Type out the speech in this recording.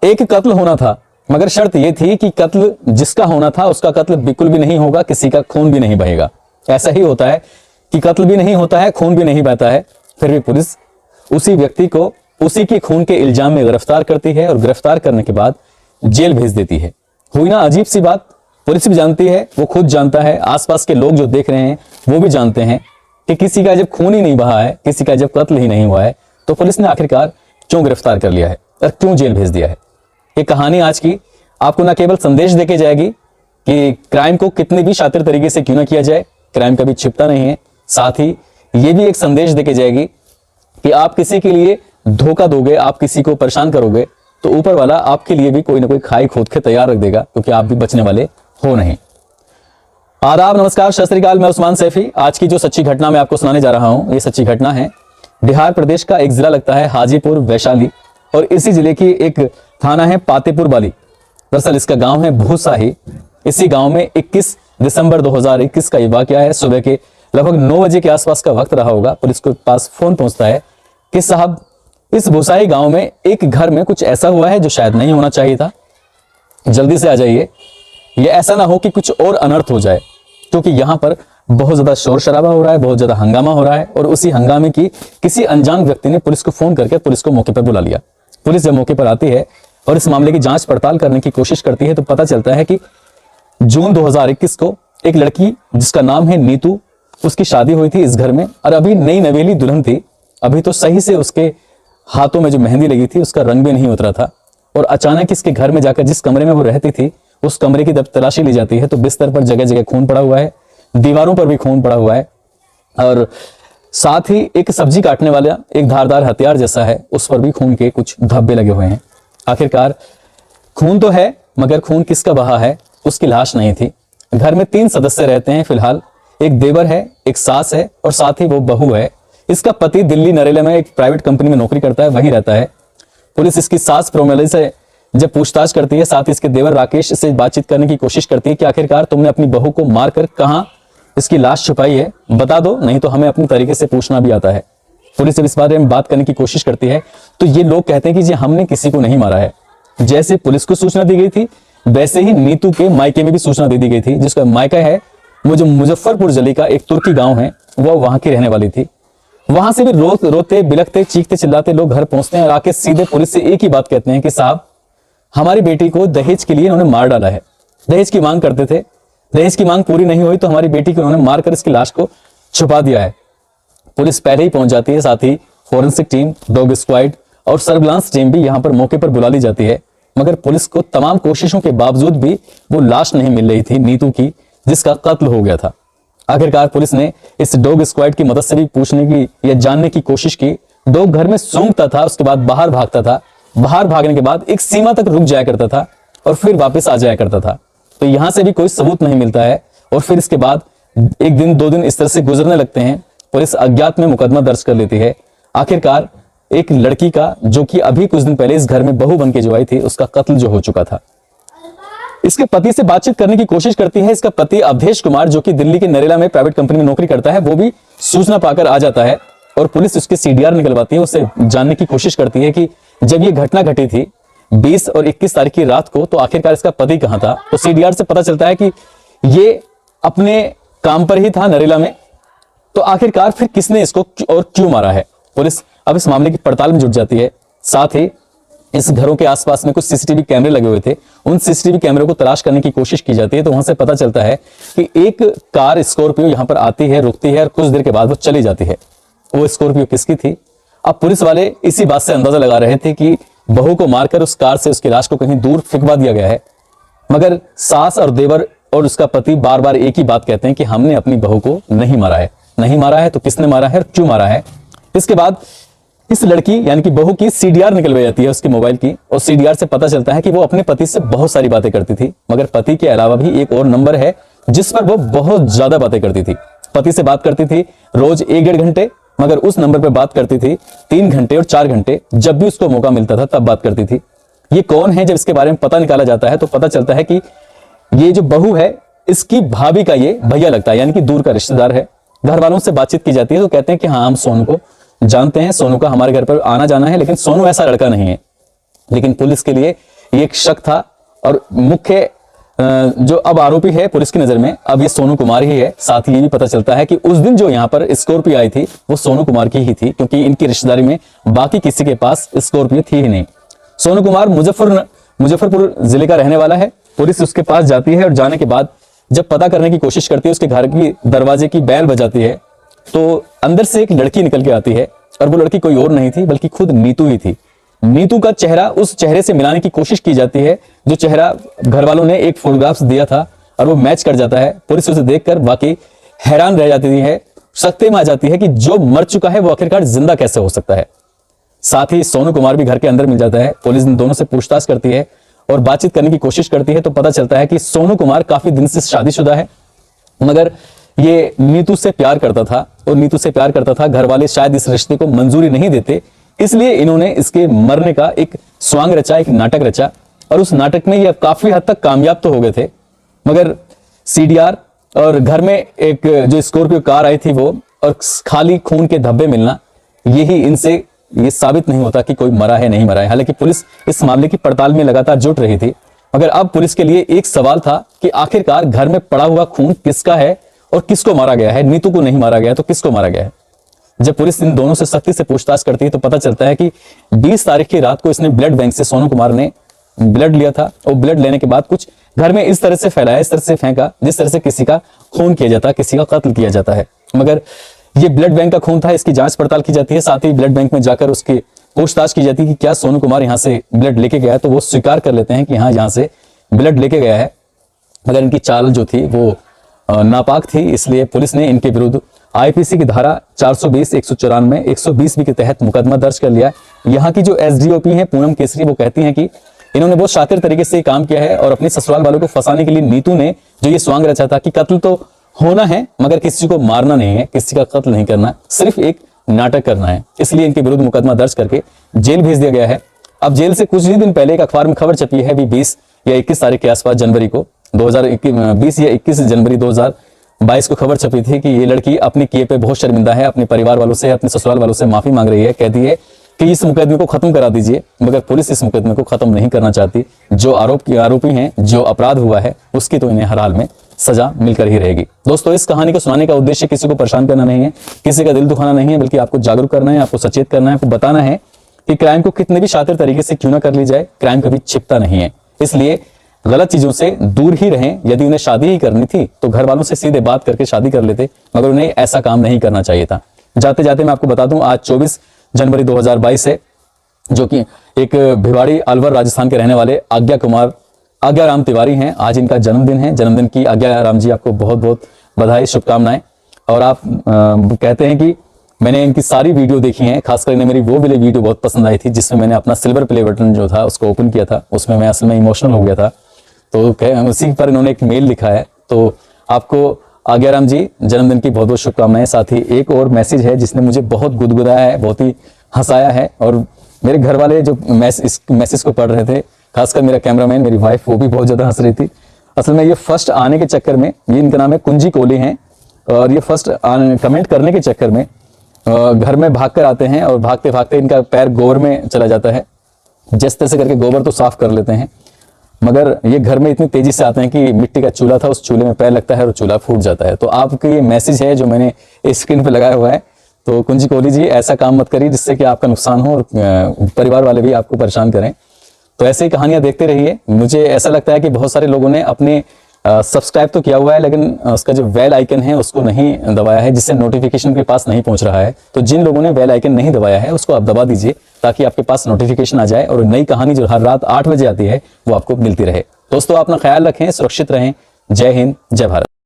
एक कत्ल होना था, मगर शर्त यह थी कि कत्ल जिसका होना था उसका कत्ल बिल्कुल भी नहीं होगा, किसी का खून भी नहीं बहेगा। ऐसा ही होता है कि कत्ल भी नहीं होता है, खून भी नहीं बहता है, फिर भी पुलिस उसी व्यक्ति को उसी के खून के इल्जाम में गिरफ्तार करती है और गिरफ्तार करने के बाद जेल भेज देती है। हुई ना अजीब सी बात। पुलिस भी जानती है, वो खुद जानता है, आसपास के लोग जो देख रहे हैं वो भी जानते हैं कि किसी का जब खून ही नहीं बहा है, किसी का जब कत्ल ही नहीं हुआ है, तो पुलिस ने आखिरकार क्यों गिरफ्तार कर लिया है और क्यों जेल भेज दिया है। ये कहानी आज की आपको न केवल संदेश देके जाएगी कि क्राइम को कितने भी शातिर तरीके से क्यों ना किया जाए, क्राइम कभी छिपता नहीं है, साथ ही ये भी एक संदेश देके जाएगी कि आप किसी के लिए धोखा दोगे, आप किसी को परेशान करोगे, तो ऊपर वाला आपके लिए भी कोई ना कोई खाई खोद के तैयार रख देगा, क्योंकि आप भी बचने वाले हो नहीं। आदाब, नमस्कार, सत श्री अकाल। मैं उस्मान सैफी। आज की जो सच्ची घटना मैं आपको सुनाने जा रहा हूं, ये सच्ची घटना है बिहार प्रदेश का एक जिला लगता है हाजीपुर वैशाली, और इसी जिले की एक थाना है पातेपुर वाली। दरअसल इसका गांव है भूसाही। इसी गांव में 21 दिसंबर 2021 का ये वाकया है। सुबह के लगभग 9 बजे के आसपास का वक्त रहा होगा। पुलिस के पास फोन पहुंचता है कि साहब, इस भूसाही गांव में एक घर में कुछ ऐसा हुआ है जो शायद नहीं होना चाहिए था, जल्दी से आ जाइए। ये ऐसा ना हो कि कुछ और अनर्थ हो जाए, क्योंकि यहाँ पर बहुत ज्यादा शोर शराबा हो रहा है, बहुत ज्यादा हंगामा हो रहा है। और उसी हंगामे की किसी अनजान व्यक्ति ने पुलिस को फोन करके पुलिस को मौके पर बुला लिया। पुलिस जब मौके पर आती है और इस मामले की जांच पड़ताल करने की कोशिश करती है, तो पता चलता है कि जून 2021 को एक लड़की जिसका नाम है नीतू, उसकी शादी हुई थी इस घर में, और अभी नई नवेली दुल्हन थी। अभी तो सही से उसके हाथों में जो मेहंदी लगी थी उसका रंग भी नहीं उतरा था। और अचानक इसके घर में जाकर जिस कमरे में वो रहती थी, उस कमरे की जब तलाशी ली जाती है तो बिस्तर पर जगह जगह खून पड़ा हुआ है, दीवारों पर भी खून पड़ा हुआ है, और साथ ही एक सब्जी काटने वाला एक धारदार हथियार जैसा है, उस पर भी खून के कुछ धब्बे लगे हुए हैं। आखिरकार खून तो है, मगर खून किसका बहा है, उसकी लाश नहीं थी। घर में 3 सदस्य रहते हैं फिलहाल। एक देवर है, एक सास है, और साथ ही वो बहू है। इसका पति दिल्ली नरेला में एक प्राइवेट कंपनी में नौकरी करता है, वहीं रहता है। पुलिस इसकी सास प्रोमेली से जब पूछताछ करती है, साथ ही इसके देवर राकेश से बातचीत करने की कोशिश करती है कि आखिरकार तुमने अपनी बहू को मारकर कहां इसकी लाश छुपाई है, बता दो, नहीं तो हमें अपनी तरीके से पूछना भी आता है। पुलिस जब इस बारे में बात करने की कोशिश करती है तो ये लोग कहते हैं कि जी हमने किसी को नहीं मारा है। जैसे पुलिस को सूचना दी गई थी, वैसे ही नीतू के मायके में भी सूचना दे दी गई थी। जिसका मायका है वो जो मुजफ्फरपुर जिले का एक तुर्की गांव है, वो वहां की रहने वाली थी। वहां से भी रोते बिलखते चीखते चिल्लाते लोग घर पहुंचते हैं और आके सीधे पुलिस से एक ही बात कहते हैं कि साहब, हमारी बेटी को दहेज के लिए इन्होंने मार डाला है। दहेज की मांग करते थे, दहेज की मांग पूरी नहीं हुई तो हमारी बेटी को उन्होंने मारकर इसकी लाश को छुपा दिया है। पुलिस पहले ही पहुंच जाती है, साथ ही फोरेंसिक टीम, डॉग स्क्वाड और सर्विलांस टीम भी यहां पर मौके पर बुला ली जाती है। मगर पुलिस को तमाम कोशिशों के बावजूद भी वो लाश नहीं मिल रही थी नीतू की, जिसका कत्ल हो गया था। आखिरकार पुलिस ने इस डॉग स्क्वाड की मदद से भी पूछने की या जानने की कोशिश की। डॉग घर में सूंघता था, उसके बाद बाहर भागता था, बाहर भागने के बाद एक सीमा तक रुक जाया करता था और फिर वापस आ जाया करता था। तो यहां से भी कोई सबूत नहीं मिलता है। और फिर इसके बाद 1 दिन 2 दिन इस तरह से गुजरने लगते हैं। पुलिस अज्ञात में मुकदमा दर्ज कर लेती है। आखिरकार एक लड़की का, जो कि अभी कुछ दिन पहले इस घर में बहू बन के जो आई थी, उसका कत्ल जो हो चुका था। इसके पति से बातचीत करने की कोशिश करती है। इसका पति अवधेश कुमार, जो कि दिल्ली के नरेला में प्राइवेट कंपनी में नौकरी करता है, वो भी सूचना पाकर आ जाता है और पुलिस उसके सीडीआर निकलवाती है। उससे जानने की कोशिश करती है कि जब ये घटना घटी थी 20 और 21 तारीख की रात को, तो आखिरकार इसका पति कहां था। तो सीडीआर से पता चलता है कि ये अपने काम पर ही था नरेला में। तो आखिरकार फिर किसने इसको और क्यों मारा है, पुलिस अब इस मामले की पड़ताल में जुट जाती है। साथ ही इस घरों के आसपास में कुछ सीसीटीवी कैमरे लगे हुए थे, उन सीसीटीवी कैमरों को तलाश करने की कोशिश की जाती है। तो वहां से पता चलता है कि एक कार स्कॉर्पियो यहां पर आती है, रुकती है और कुछ देर के बाद वो चली जाती है। वो स्कॉर्पियो किसकी थी? अब पुलिस वाले इसी बात से अंदाजा लगा रहे थे कि बहू को मारकर उस कार से उसकी लाश को कहीं दूर फेंकवा दिया गया है। मगर सास और देवर और उसका पति बार बार एक ही बात कहते हैं कि हमने अपनी बहू को नहीं मारा है। नहीं मारा है तो किसने मारा है और क्यों मारा है? इसके बाद इस लड़की यानी कि बहू की सीडीआर निकलवाई जाती है उसके मोबाइल की, और सीडीआर से पता चलता है कि वो अपने पति से बहुत सारी बातें करती थी। मगर पति के अलावा भी एक और नंबर है जिस पर वो बहुत ज्यादा बातें करती थी। पति से बात करती थी रोज 1-1.5 घंटे, मगर उस नंबर पर बात करती थी 3 घंटे और 4 घंटे। जब भी उसको मौका मिलता था तब बात करती थी। ये कौन है? जब इसके बारे में पता निकाला जाता है तो पता चलता है कि ये जो बहू है इसकी भाभी का ये भैया लगता है, यानी कि दूर का रिश्तेदार है। घर वालों से बातचीत की जाती है तो कहते हैं कि हाँ, हम सोनू को जानते हैं, सोनू का हमारे घर पर आना जाना है, लेकिन सोनू ऐसा लड़का नहीं है। लेकिन पुलिस के लिए ये एक शक था और मुख्य जो अब आरोपी है पुलिस की नजर में अब ये सोनू कुमार ही है। साथ ही ये भी पता चलता है कि उस दिन जो यहाँ पर स्कॉर्पियो आई थी वो सोनू कुमार की ही थी, क्योंकि इनकी रिश्तेदारी में बाकी किसी के पास स्कॉर्पियो थी ही नहीं। सोनू कुमार मुजफ्फरपुर जिले का रहने वाला है। पुलिस उसके पास जाती है और जाने के बाद जब पता करने की कोशिश करती है, उसके घर की दरवाजे की बैल बजाती है, तो अंदर से एक लड़की निकल के आती है और वो लड़की कोई और नहीं थी बल्कि खुद नीतू ही थी। नीतू का चेहरा उस चेहरे से मिलाने की कोशिश की जाती है जो चेहरा घर वालों ने एक फोटोग्राफ्स दिया था और वो मैच कर जाता है। पुलिस उसे देखकर वाकई हैरान रह जाती है, सकते में आ जाती है कि जो मर चुका है वो आखिरकार जिंदा कैसे हो सकता है। साथ ही सोनू कुमार भी घर के अंदर मिल जाता है। पुलिस इन दोनों से पूछताछ करती है और बातचीत करने की कोशिश करती है तो पता चलता है कि सोनू कुमार काफी दिन से शादीशुदा है, मगर ये नीतू से प्यार करता था और नीतू से प्यार करता था। घर वाले शायद इस रिश्ते को मंजूरी नहीं देते, इसलिए इन्होंने इसके मरने का एक स्वांग रचा, एक नाटक रचा और उस नाटक में ये काफी हद तक कामयाब तो हो गए थे, मगर सीडीआर और घर में एक जो स्कॉर्पियो कार आई थी वो और खाली खून के धब्बे मिलना, यही इनसे ये साबित नहीं होता कि कोई मरा है नहीं मरा है। हालांकि पुलिस इस मामले की पड़ताल में लगातार जुट रही थी, मगर अब पुलिस के लिए एक सवाल था कि आखिरकार घर में पड़ा हुआ खून किसका है और किसको मारा गया है। नीतू को नहीं मारा गया तो किसको मारा गया है। जब पुलिस इन दोनों से सख्ती से पूछताछ करती है तो पता चलता है कि 20 तारीख की रात को इसने ब्लड बैंक से सोनू कुमार ने ब्लड लिया था और ब्लड लेने के बाद कुछ घर में इस तरह से फैलाया, इस तरह से फेंका जिस तरह से किसी का खून किया जाता है, किसी का कत्ल किया जाता है। मगर ये ब्लड बैंक का खून था, इसकी जांच पड़ताल की जाती है। साथ ही ब्लड बैंक में जाकर उसकी पूछताछ की जाती है कि क्या सोनू कुमार यहाँ से ब्लड लेके गया है, तो वो स्वीकार कर लेते हैं कि हाँ यहाँ से ब्लड लेके गया है, मगर इनकी चाल जो थी वो नापाक थी। इसलिए पुलिस ने इनके विरुद्ध आईपीसी की धारा 420, 194, 120 के तहत मुकदमा दर्ज कर लिया। यहाँ की जो एसडीओपी है पूनम केसरी, वो कहती हैं कि इन्होंने बहुत शातिर तरीके से काम किया है और अपने ससुराल वालों को फंसाने के लिए नीतू ने जो ये स्वांग रचा था कि कत्ल तो होना है मगर किसी को मारना नहीं है, किसी का कत्ल नहीं करना, सिर्फ एक नाटक करना है। इसलिए इनके विरुद्ध मुकदमा दर्ज करके जेल भेज दिया गया है। अब जेल से कुछ ही दिन पहले एक अखबार में खबर छपी है, अभी 20 या 21 तारीख के आसपास, जनवरी को 2020 या 21 जनवरी 2022 को खबर छपी थी कि ये लड़की अपने किए पे बहुत शर्मिंदा है, अपने परिवार वालों से, अपने ससुराल वालों से माफी मांग रही है। कहती है कि इस मुकदमे को खत्म करा दीजिए, मगर पुलिस इस मुकदमे को खत्म नहीं करना चाहती। जो आरोपी हैं, जो अपराध हुआ है उसकी तो इन्हें हर हाल में सजा मिलकर ही रहेगी। दोस्तों, इस कहानी को सुनाने का उद्देश्य किसी को परेशान करना नहीं है, किसी का दिल दुखाना नहीं है, बल्कि आपको जागरूक करना है, आपको सचेत करना है, आपको बताना है कि क्राइम को कितने भी शातिर तरीके से क्यों ना कर ली जाए, क्राइम कभी छिपता नहीं है। इसलिए गलत चीजों से दूर ही रहें। यदि उन्हें शादी ही करनी थी तो घर वालों से सीधे बात करके शादी कर लेते, मगर उन्हें ऐसा काम नहीं करना चाहिए था। जाते जाते मैं आपको बता दूं, आज 24 जनवरी 2022 है, जो कि एक भिवाड़ी अलवर राजस्थान के रहने वाले आज्ञा राम तिवारी हैं। आज इनका जन्मदिन है। जन्मदिन की आज्ञा राम जी आपको बहुत बहुत बधाई, शुभकामनाएं। और आप कहते हैं कि मैंने इनकी सारी वीडियो देखी है, खासकर इन्हें मेरी वो वाली वीडियो बहुत पसंद आई थी जिसमें मैंने अपना सिल्वर प्ले बटन जो था उसको ओपन किया था। उसमें मैं असल में इमोशनल हो गया था, तो उसी पर इन्होंने एक मेल लिखा है। तो आपको आज्ञा राम जी जन्मदिन की बहुत बहुत शुभकामनाएं। साथ ही एक और मैसेज है जिसने मुझे बहुत गुदगुदाया है, बहुत ही हंसाया है, और मेरे घर वाले जो इस मैसेज को पढ़ रहे थे, खासकर मेरा कैमरामैन, मेरी वाइफ, वो भी बहुत ज्यादा हंस रही थी। असल में ये फर्स्ट आने के चक्कर में, ये इनका नाम है कुंजी कोहली हैं, और ये फर्स्ट कमेंट करने के चक्कर में घर में भाग कर आते हैं और भागते भागते इनका पैर गोबर में चला जाता है। जिस तरह से करके गोबर तो साफ कर लेते हैं, मगर ये घर में इतनी तेजी से आते हैं कि मिट्टी का चूल्हा था, उस चूल्हे में पैर लगता है और चूल्हा फूट जाता है। तो आपके ये मैसेज है जो मैंने स्क्रीन पे लगाया हुआ है। तो कुंजी कोहली जी, ऐसा काम मत करिए जिससे कि आपका नुकसान हो और परिवार वाले भी आपको परेशान करें। तो ऐसे ही कहानियां देखते रहिए। मुझे ऐसा लगता है कि बहुत सारे लोगों ने अपने सब्सक्राइब तो किया हुआ है, लेकिन उसका जो बेल आइकन है उसको नहीं दबाया है, जिससे नोटिफिकेशन के पास नहीं पहुंच रहा है। तो जिन लोगों ने बेल आइकन नहीं दबाया है उसको आप दबा दीजिए, ताकि आपके पास नोटिफिकेशन आ जाए और नई कहानी जो हर रात 8 बजे आती है वो आपको मिलती रहे। दोस्तों, अपना ख्याल रखें, सुरक्षित रहें। जय हिंद, जय भारत।